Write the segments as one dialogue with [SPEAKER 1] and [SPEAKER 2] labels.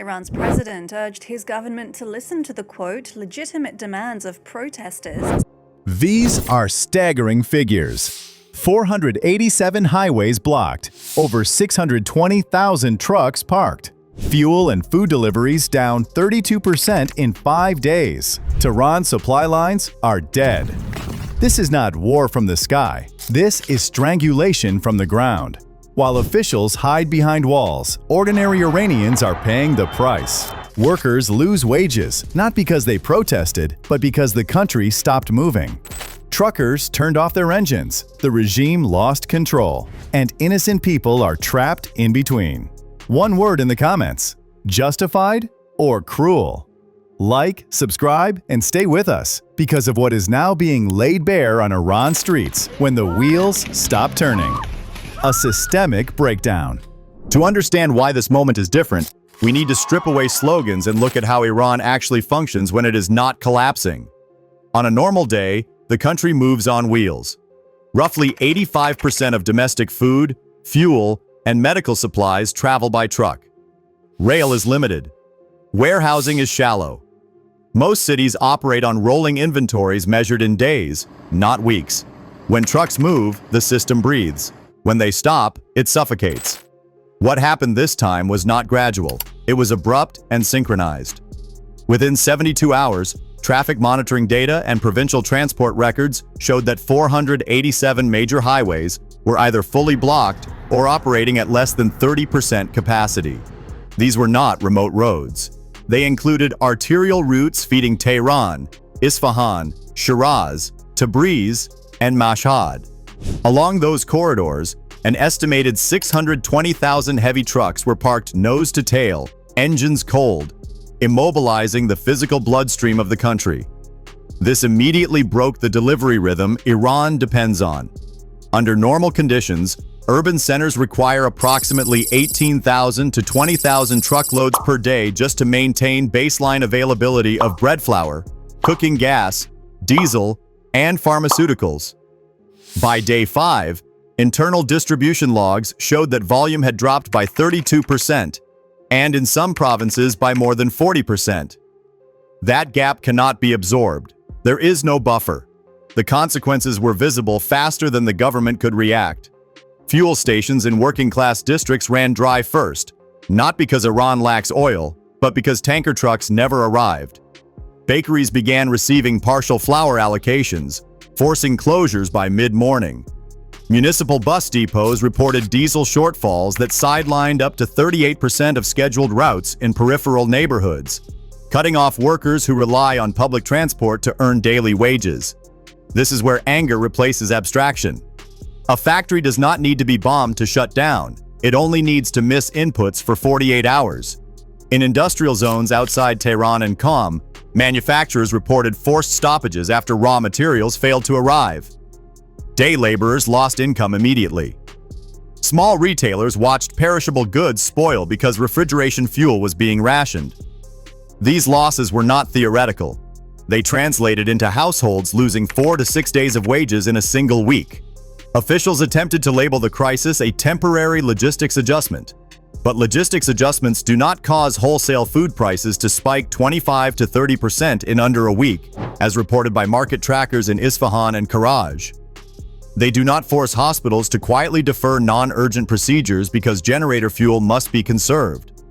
[SPEAKER 1] Iran's president urged his government to listen to the, quote, legitimate demands of protesters.
[SPEAKER 2] These are staggering figures. 487 highways blocked, over 620,000 trucks parked. Fuel and food deliveries down 32% in 5 days. Tehran supply lines are dead. This is not war from the sky. This is strangulation from the ground. While officials hide behind walls, ordinary Iranians are paying the price. Workers lose wages, not because they protested, but because the country stopped moving. Truckers turned off their engines, the regime lost control, and innocent people are trapped in between. One word in the comments: justified or cruel? Like, subscribe, and stay with us because of what is now being laid bare on Iran streets when the wheels stop turning. A systemic breakdown.
[SPEAKER 3] To understand why this moment is different, we need to strip away slogans and look at how Iran actually functions when it is not collapsing. On a normal day, the country moves on wheels. Roughly 85% of domestic food, fuel, and medical supplies travel by truck. Rail is limited. Warehousing is shallow. Most cities operate on rolling inventories measured in days, not weeks. When trucks move, the system breathes. When they stop, it suffocates. What happened this time was not gradual. It was abrupt and synchronized. Within 72 hours, traffic monitoring data and provincial transport records showed that 487 major highways were either fully blocked or operating at less than 30% capacity. These were not remote roads. They included arterial routes feeding Tehran, Isfahan, Shiraz, Tabriz, and Mashhad. Along those corridors, an estimated 620,000 heavy trucks were parked nose to tail, engines cold, immobilizing the physical bloodstream of the country. This immediately broke the delivery rhythm Iran depends on. Under normal conditions, urban centers require approximately 18,000 to 20,000 truckloads per day just to maintain baseline availability of bread flour, cooking gas, diesel, and pharmaceuticals. By day 5, internal distribution logs showed that volume had dropped by 32%, and in some provinces by more than 40%. That gap cannot be absorbed. There is no buffer. The consequences were visible faster than the government could react. Fuel stations in working-class districts ran dry first, not because Iran lacks oil, but because tanker trucks never arrived. Bakeries began receiving partial flour allocations, forcing closures by mid-morning. Municipal bus depots reported diesel shortfalls that sidelined up to 38% of scheduled routes in peripheral neighborhoods, cutting off workers who rely on public transport to earn daily wages. This is where anger replaces abstraction. A factory does not need to be bombed to shut down. It only needs to miss inputs for 48 hours. In industrial zones outside Tehran and Qom, manufacturers reported forced stoppages after raw materials failed to arrive. Day laborers lost income immediately. Small retailers watched perishable goods spoil because refrigeration fuel was being rationed. These losses were not theoretical. They translated into households losing 4 to 6 days of wages in a single week. Officials attempted to label the crisis a temporary logistics adjustment. But logistics adjustments do not cause wholesale food prices to spike 25 to 30% in under a week, as reported by market trackers in Isfahan and Karaj. They do not force hospitals to quietly defer non-urgent procedures because generator fuel must be conserved.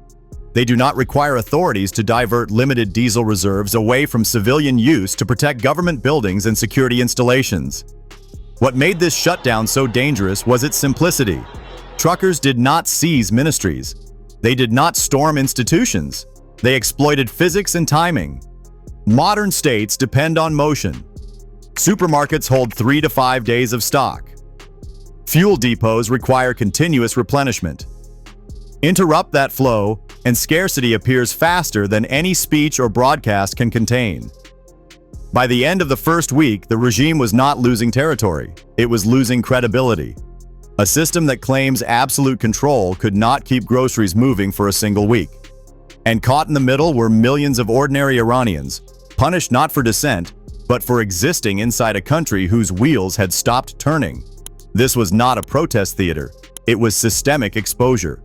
[SPEAKER 3] They do not require authorities to divert limited diesel reserves away from civilian use to protect government buildings and security installations. What made this shutdown so dangerous was its simplicity. Truckers did not seize ministries. They did not storm institutions. They exploited physics and timing. Modern states depend on motion. Supermarkets hold 3 to 5 days of stock. Fuel depots require continuous replenishment. Interrupt that flow, and scarcity appears faster than any speech or broadcast can contain. By the end of the first week, the regime was not losing territory. It was losing credibility. A system that claims absolute control could not keep groceries moving for a single week. And caught in the middle were millions of ordinary Iranians, punished not for dissent, but for existing inside a country whose wheels had stopped turning. This was not a protest theater. It was systemic exposure.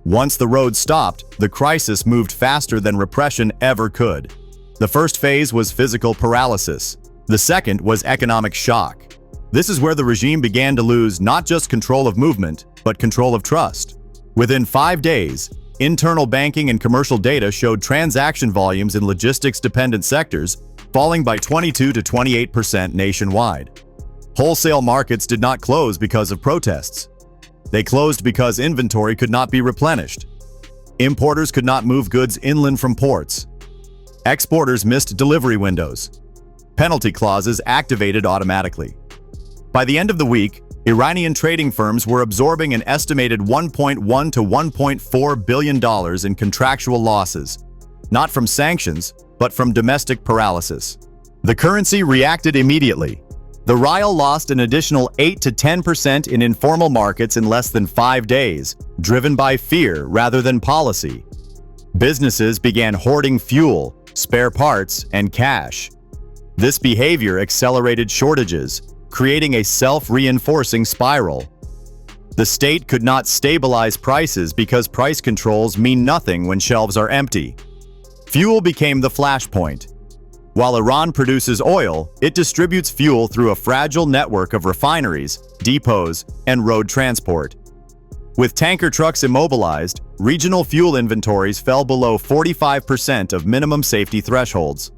[SPEAKER 3] Once the road stopped, the crisis moved faster than repression ever could. The first phase was physical paralysis. The second was economic shock. This is where the regime began to lose not just control of movement, but control of trust. Within 5 days, internal banking and commercial data showed transaction volumes in logistics-dependent sectors falling by 22 to 28% nationwide. Wholesale markets did not close because of protests. They closed because inventory could not be replenished. Importers could not move goods inland from ports. Exporters missed delivery windows. Penalty clauses activated automatically. By the end of the week, Iranian trading firms were absorbing an estimated $1.1 to $1.4 billion in contractual losses, not from sanctions, but from domestic paralysis. The currency reacted immediately. The Rial lost an additional 8 to 10% in informal markets in less than 5 days, driven by fear rather than policy. Businesses began hoarding fuel, spare parts, and cash. This behavior accelerated shortages, creating a self-reinforcing spiral. The state could not stabilize prices because price controls mean nothing when shelves are empty. Fuel became the flashpoint. While Iran produces oil, it distributes fuel through a fragile network of refineries, depots, and road transport. With tanker trucks immobilized, regional fuel inventories fell below 45% of minimum safety thresholds.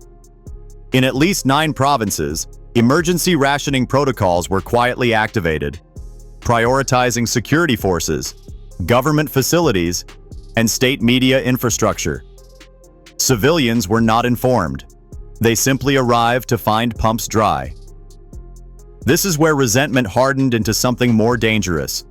[SPEAKER 3] In at least 9 provinces, emergency rationing protocols were quietly activated, prioritizing security forces, government facilities, and state media infrastructure. Civilians were not informed. They simply arrived to find pumps dry. This is where resentment hardened into something more dangerous.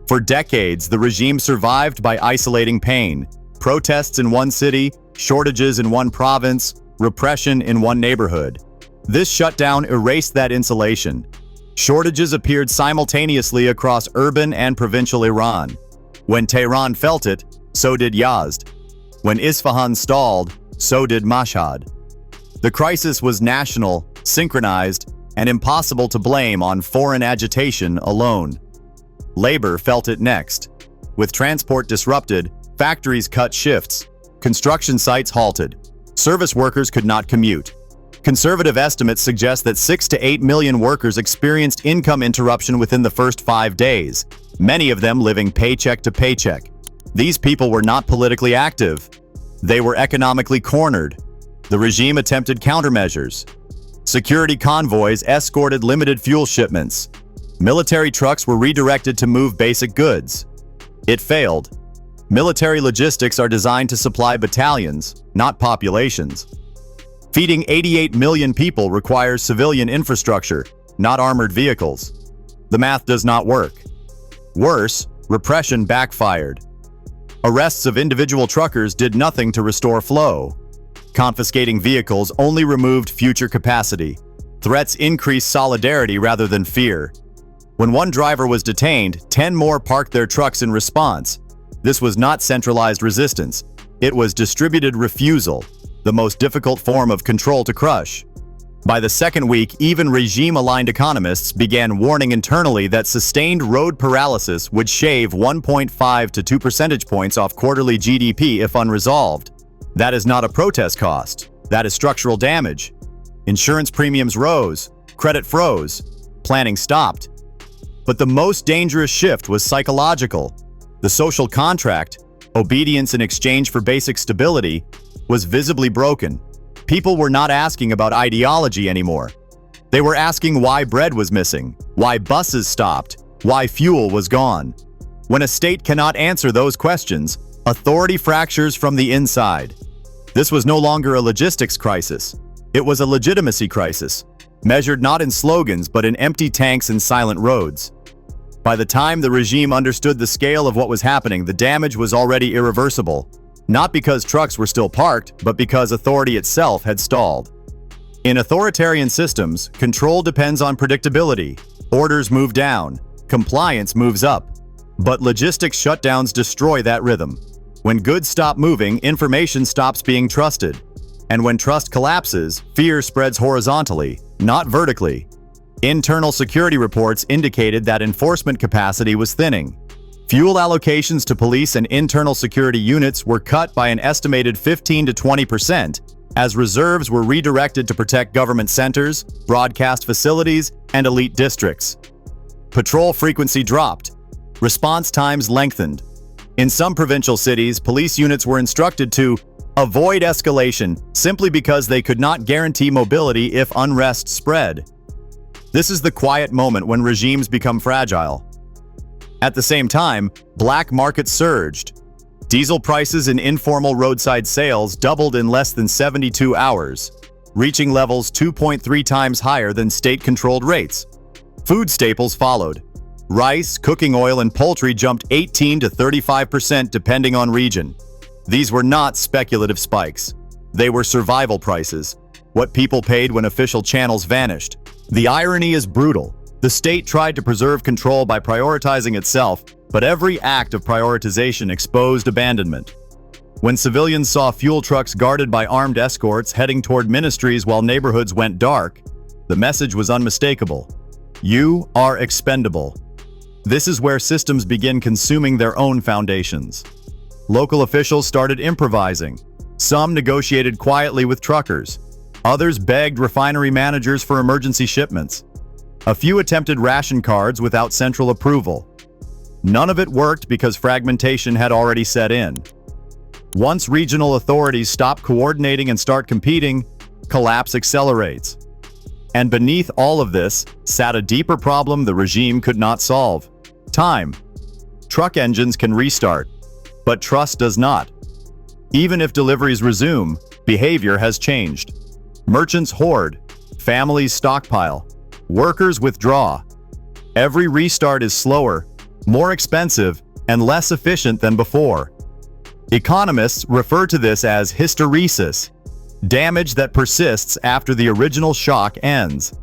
[SPEAKER 3] For decades, the regime survived by isolating pain, protests in one city, shortages in one province, repression in one neighborhood. This shutdown erased that insulation. Shortages appeared simultaneously across urban and provincial Iran. When Tehran felt it, so did Yazd. When Isfahan stalled, so did Mashhad. The crisis was national, synchronized, and impossible to blame on foreign agitation alone. Labor felt it next. With transport disrupted, factories cut shifts, construction sites halted, service workers could not commute. Conservative estimates suggest that 6 to 8 million workers experienced income interruption within the first 5 days, many of them living paycheck to paycheck. These people were not politically active. They were economically cornered. The regime attempted countermeasures. Security convoys escorted limited fuel shipments. Military trucks were redirected to move basic goods. It failed. Military logistics are designed to supply battalions, not populations. Feeding 88 million people requires civilian infrastructure, not armored vehicles. The math does not work. Worse, repression backfired. Arrests of individual truckers did nothing to restore flow. Confiscating vehicles only removed future capacity. Threats increased solidarity rather than fear. When one driver was detained, 10 more parked their trucks in response. This was not centralized resistance. It was distributed refusal, the most difficult form of control to crush. By the second week, even regime-aligned economists began warning internally that sustained road paralysis would shave 1.5 to 2 percentage points off quarterly GDP if unresolved. That is not a protest cost. That is structural damage. Insurance premiums rose, credit froze, planning stopped. But the most dangerous shift was psychological. The social contract, obedience in exchange for basic stability, was visibly broken. People were not asking about ideology anymore. They were asking why bread was missing, why buses stopped, why fuel was gone. When a state cannot answer those questions, authority fractures from the inside. This was no longer a logistics crisis. It was a legitimacy crisis, measured not in slogans but in empty tanks and silent roads. By the time the regime understood the scale of what was happening, the damage was already irreversible. Not because trucks were still parked, but because authority itself had stalled. In authoritarian systems, control depends on predictability. Orders move down, compliance moves up. But logistics shutdowns destroy that rhythm. When goods stop moving, information stops being trusted. And when trust collapses, fear spreads horizontally, not vertically. Internal security reports indicated that enforcement capacity was thinning. Fuel allocations to police and internal security units were cut by an estimated 15 to 20%, as reserves were redirected to protect government centers, broadcast facilities, and elite districts. Patrol frequency dropped. Response times lengthened. In some provincial cities, police units were instructed to avoid escalation simply because they could not guarantee mobility if unrest spread. This is the quiet moment when regimes become fragile. At the same time, black markets surged. Diesel prices and informal roadside sales doubled in less than 72 hours, reaching levels 2.3 times higher than state-controlled rates. Food staples followed. Rice, cooking oil, and poultry jumped 18 to 35% depending on region. These were not speculative spikes. They were survival prices, what people paid when official channels vanished. The irony is brutal. The state tried to preserve control by prioritizing itself, but every act of prioritization exposed abandonment. When civilians saw fuel trucks guarded by armed escorts heading toward ministries while neighborhoods went dark, the message was unmistakable. You are expendable. This is where systems begin consuming their own foundations. Local officials started improvising. Some negotiated quietly with truckers. Others begged refinery managers for emergency shipments. A few attempted ration cards without central approval. None of it worked because fragmentation had already set in. Once regional authorities stop coordinating and start competing, collapse accelerates. And beneath all of this sat a deeper problem the regime could not solve. Time. Truck engines can restart, but trust does not. Even if deliveries resume, behavior has changed. Merchants hoard, families stockpile, workers withdraw. Every restart is slower, more expensive, and less efficient than before. Economists refer to this as hysteresis, damage that persists after the original shock ends.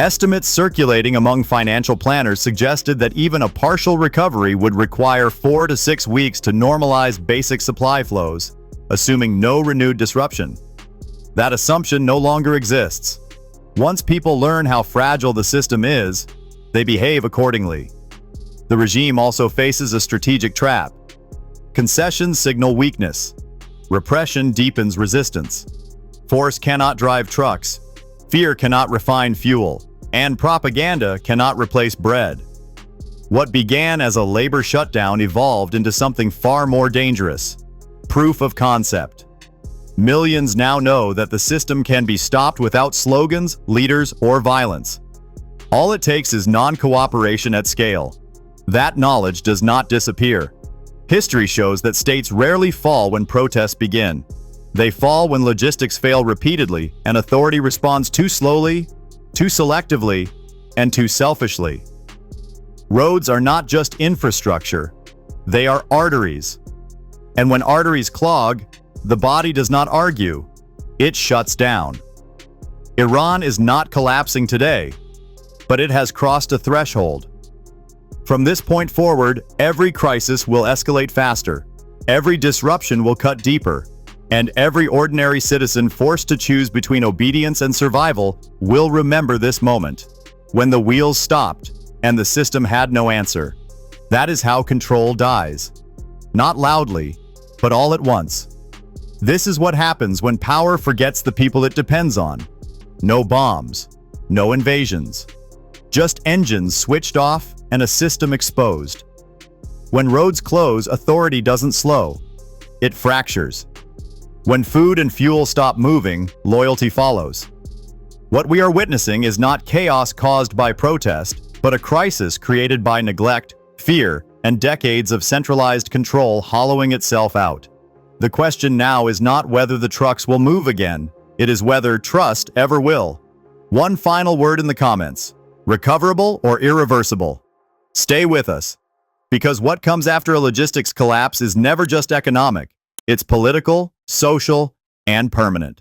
[SPEAKER 3] Estimates circulating among financial planners suggested that even a partial recovery would require 4 to 6 weeks to normalize basic supply flows, assuming no renewed disruption. That assumption no longer exists. Once people learn how fragile the system is, they behave accordingly. The regime also faces a strategic trap. Concessions signal weakness. Repression deepens resistance. Force cannot drive trucks. Fear cannot refine fuel. And propaganda cannot replace bread. What began as a labor shutdown evolved into something far more dangerous. Proof of concept. Millions now know that the system can be stopped without slogans, leaders, or violence. All it takes is non-cooperation at scale. That knowledge does not disappear. History shows that states rarely fall when protests begin. They fall when logistics fail repeatedly and authority responds too slowly, too selectively, and too selfishly. Roads are not just infrastructure, they are arteries. And when arteries clog, the body does not argue, it shuts down. Iran is not collapsing today, but it has crossed a threshold. From this point forward, every crisis will escalate faster, every disruption will cut deeper, and every ordinary citizen forced to choose between obedience and survival will remember this moment, when the wheels stopped and the system had no answer. That is how control dies. Not loudly, but all at once. This is what happens when power forgets the people it depends on. No bombs, no invasions. Just engines switched off and a system exposed. When roads close, authority doesn't slow. It fractures. When food and fuel stop moving, loyalty follows. What we are witnessing is not chaos caused by protest, but a crisis created by neglect, fear, and decades of centralized control hollowing itself out. The question now is not whether the trucks will move again, it is whether trust ever will. One final word in the comments: recoverable or irreversible? Stay with us, because what comes after a logistics collapse is never just economic, it's political, social, and permanent.